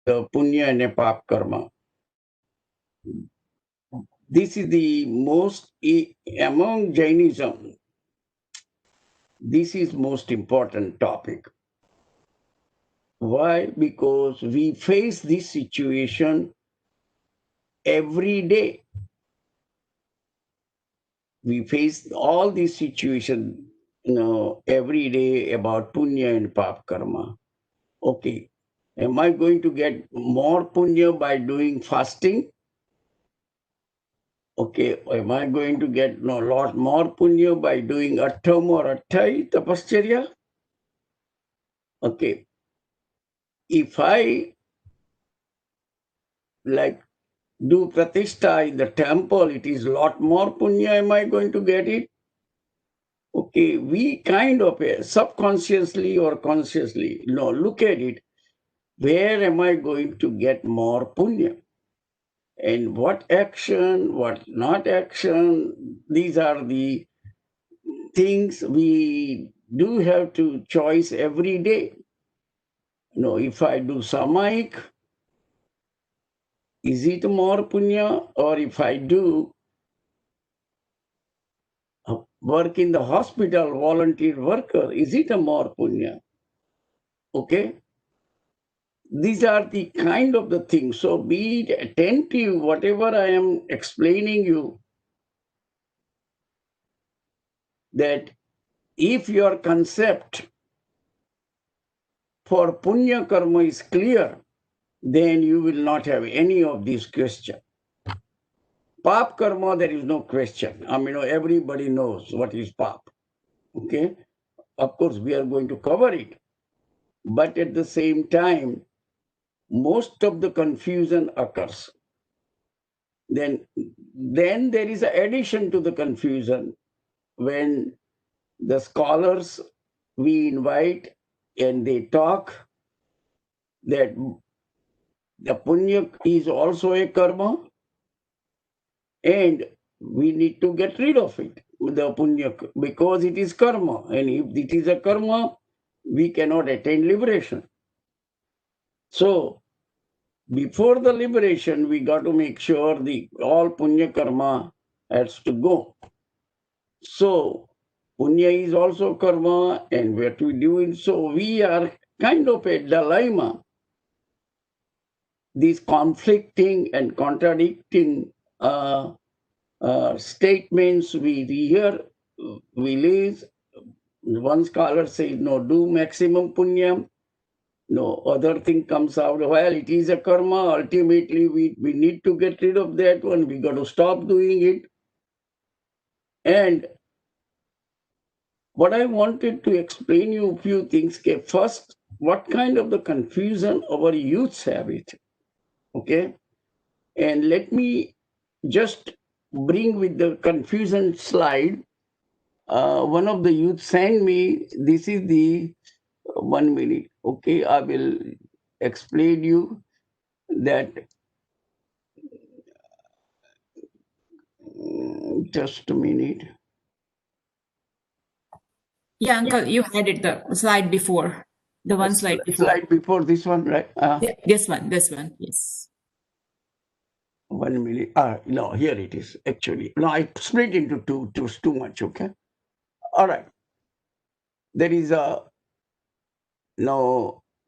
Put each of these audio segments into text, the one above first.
the Punya and Paap karma. This is the most, among Jainism, this is most important topic. Why? Because we face this situation every day. We face all these situations, every day about Punya and Paap karma. Okay, am I going to get more Punya by doing fasting? Okay, am I going to get a lot more Punya by doing Attam or Attai Tapascharya? Okay, if I do Pratishtha in the temple, it is a lot more Punya, am I going to get it? Okay, we kind of subconsciously or consciously look at it. Where am I going to get more Punya? And what action, what not action, these are the things we do have to choice every day. If I do Samaik, is it more Punya? Or if I do work in the hospital, volunteer worker, is it a more Punya? Okay? These are the kind of the things. So be attentive, whatever I am explaining you, that if your concept for Punya karma is clear, then you will not have any of these questions. Paap karma, there is no question. Everybody knows what is Paap. Okay? Of course, we are going to cover it. But at the same time, most of the confusion occurs. Then there is an addition to the confusion when the scholars we invite and they talk that the punya is also a karma and we need to get rid of it, the punya, because it is karma, and if it is a karma, we cannot attain liberation. So before the liberation, we got to make sure the all punya karma has to go. So punya is also karma, and what we do it. So we are kind of a dilemma. These conflicting and contradicting statements we hear, we live. One scholar says, no, do maximum punya. No, other thing comes out, well, it is a karma. Ultimately, we need to get rid of that one. We got to stop doing it. And what I wanted to explain you a few things. Okay, first, what kind of the confusion our youths have it. Okay. And let me just bring with the confusion slide. One of the youth sent me, this is the 1 minute. Okay, I will explain you that. Just a minute. Yeah, Uncle, you had it the slide before. The one slide before. Slide before this one, right? Yeah, this one, yes. 1 minute. No, here it is, actually. No, I split into two. It was too much, okay? All right. There is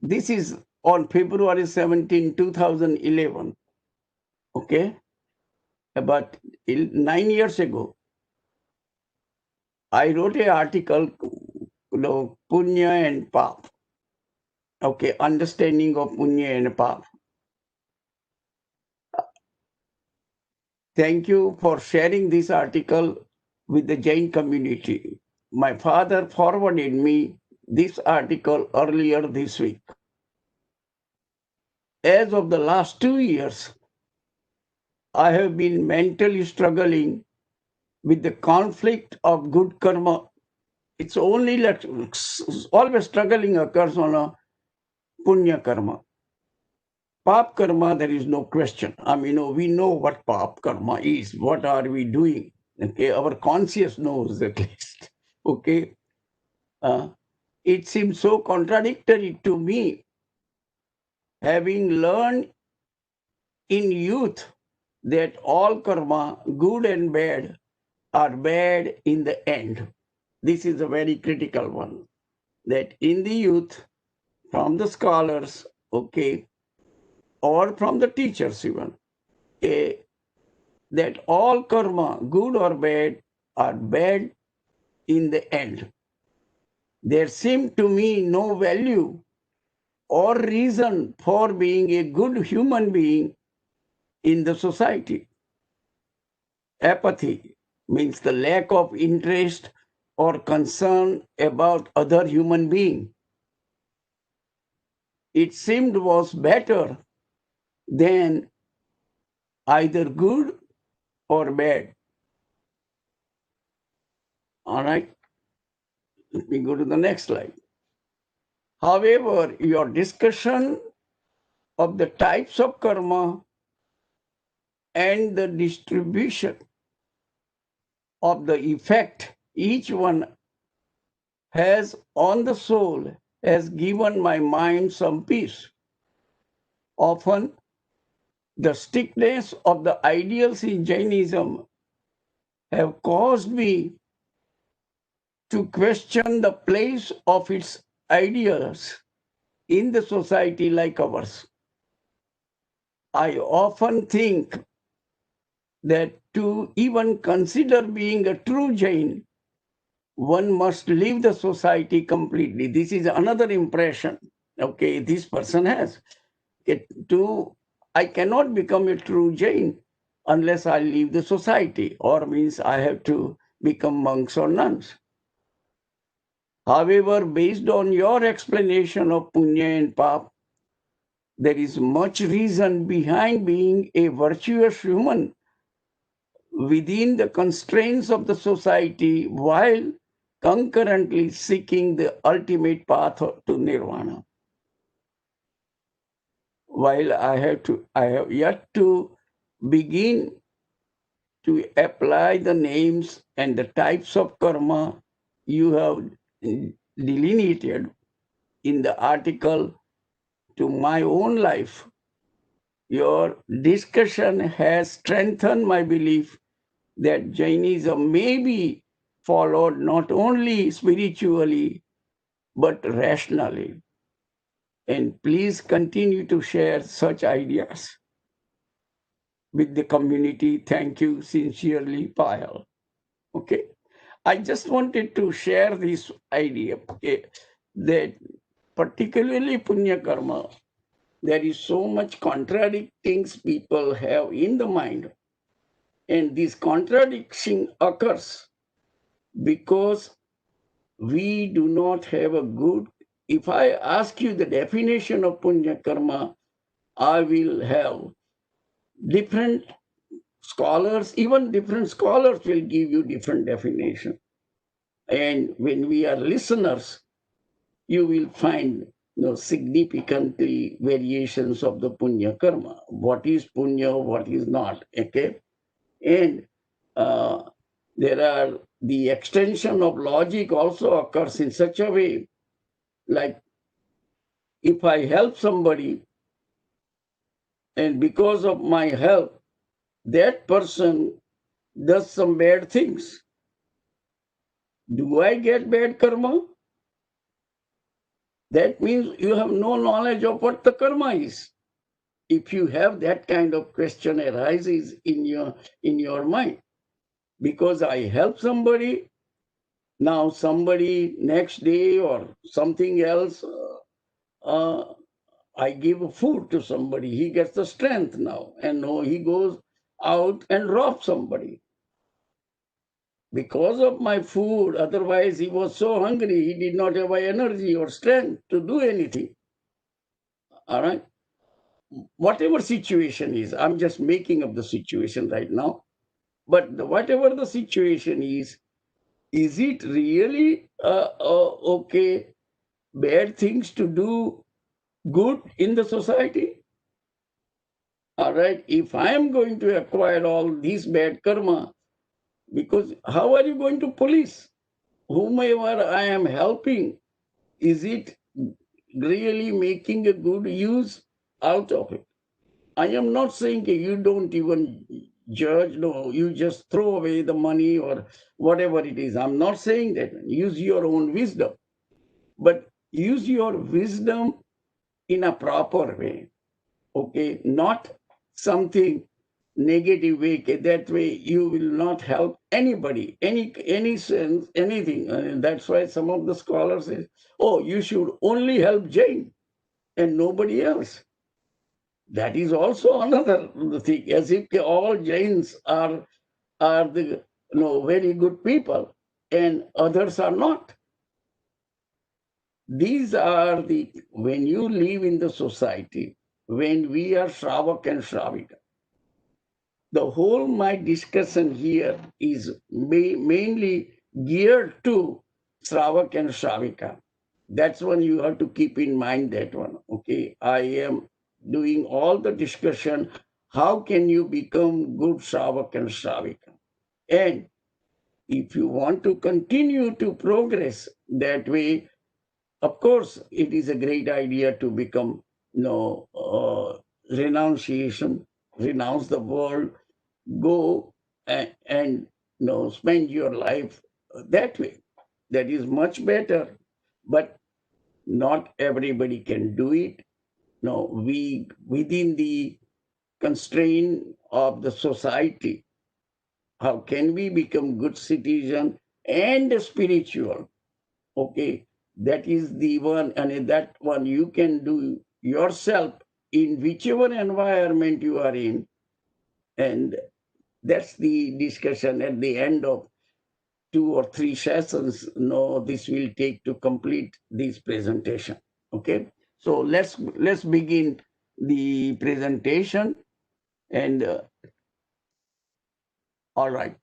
this is on February 17, 2011. Okay? About 9 years ago, I wrote an article, Punya and Paap. Okay, understanding of Punya and Paap. Thank you for sharing this article with the Jain community. My father forwarded me this article earlier this week. As of the last 2 years, I have been mentally struggling with the conflict of good karma. It's only like always struggling occurs on a punya karma. Paap karma, there is no question. We know what paap karma is. What are we doing? Okay, our conscience knows at least. Okay, it seems so contradictory to me. having learned in youth that all karma, good and bad, are bad in the end. This is a very critical one. That in the youth, from the scholars, okay, or from the teachers even, okay, that all karma, good or bad, are bad in the end. There seemed to me no value or reason for being a good human being in the society. Apathy means the lack of interest or concern about other human being. It seemed was better than either good or bad. All right, let me go to the next slide. However, your discussion of the types of karma and the distribution of the effect each one has on the soul has given my mind some peace. Often, the strictness of the ideals in Jainism have caused me to question the place of its ideals in the society like ours. I often think that to even consider being a true Jain, one must leave the society completely. This is another impression, okay, this person has. I cannot become a true Jain unless I leave the society, or means I have to become monks or nuns. However, based on your explanation of Punya and Paap, there is much reason behind being a virtuous human within the constraints of the society while concurrently seeking the ultimate path to nirvana. While I have yet to begin to apply the names and the types of karma you have delineated in the article to my own life, your discussion has strengthened my belief that Jainism may be followed not only spiritually but rationally. And please continue to share such ideas with the community. Thank you sincerely, Payal. Okay. I just wanted to share this idea, okay, that particularly Punya Karma, there is so much contradicting people have in the mind. And this contradiction occurs because we do not have a good. If I ask you the definition of Punya Karma, I will have different scholars, even different scholars will give you different definition. And when we are listeners, you will find significantly variations of the Punya Karma. What is Punya, what is not, okay? And there are the extension of logic also occurs in such a way, like if I help somebody and because of my help, that person does some bad things, do I get bad karma? That means you have no knowledge of what the karma is. If you have that kind of question arises in your mind, because I help somebody, now somebody next day or something else, I give food to somebody, he gets the strength now, and no, he goes out and robs somebody. Because of my food, otherwise he was so hungry, he did not have energy or strength to do anything. All right. Whatever situation is, I'm just making up the situation right now. But whatever the situation is it really okay, bad things to do good in the society? All right. If I am going to acquire all these bad karma, because how are you going to police whomever I am helping? Is it really making a good use out of it. I am not saying you don't even judge, no, you just throw away the money or whatever it is. I'm not saying that. Use your own wisdom, but use your wisdom in a proper way, okay? Not something negative way. That way you will not help anybody, any sense, anything. And that's why some of the scholars say, oh, you should only help Jain and nobody else. That is also another thing, as if all Jains are the very good people and others are not. These are when you live in the society, when we are Shravak and Shravika, the whole my discussion here is mainly geared to Shravak and Shravika. That's one you have to keep in mind, that one. Okay, I am doing all the discussion. How can you become good Shravak and Shravika? And if you want to continue to progress that way, of course, it is a great idea to become, renunciation, renounce the world, go and spend your life that way. That is much better. But not everybody can do it. No, we within the constraint of the society, how can we become good citizen and spiritual? Okay, that is the one, and that one you can do yourself in whichever environment you are in. And that's the discussion at the end of 2 or 3 sessions. No, this will take to complete this presentation. Okay, so let's begin the presentation. And all right,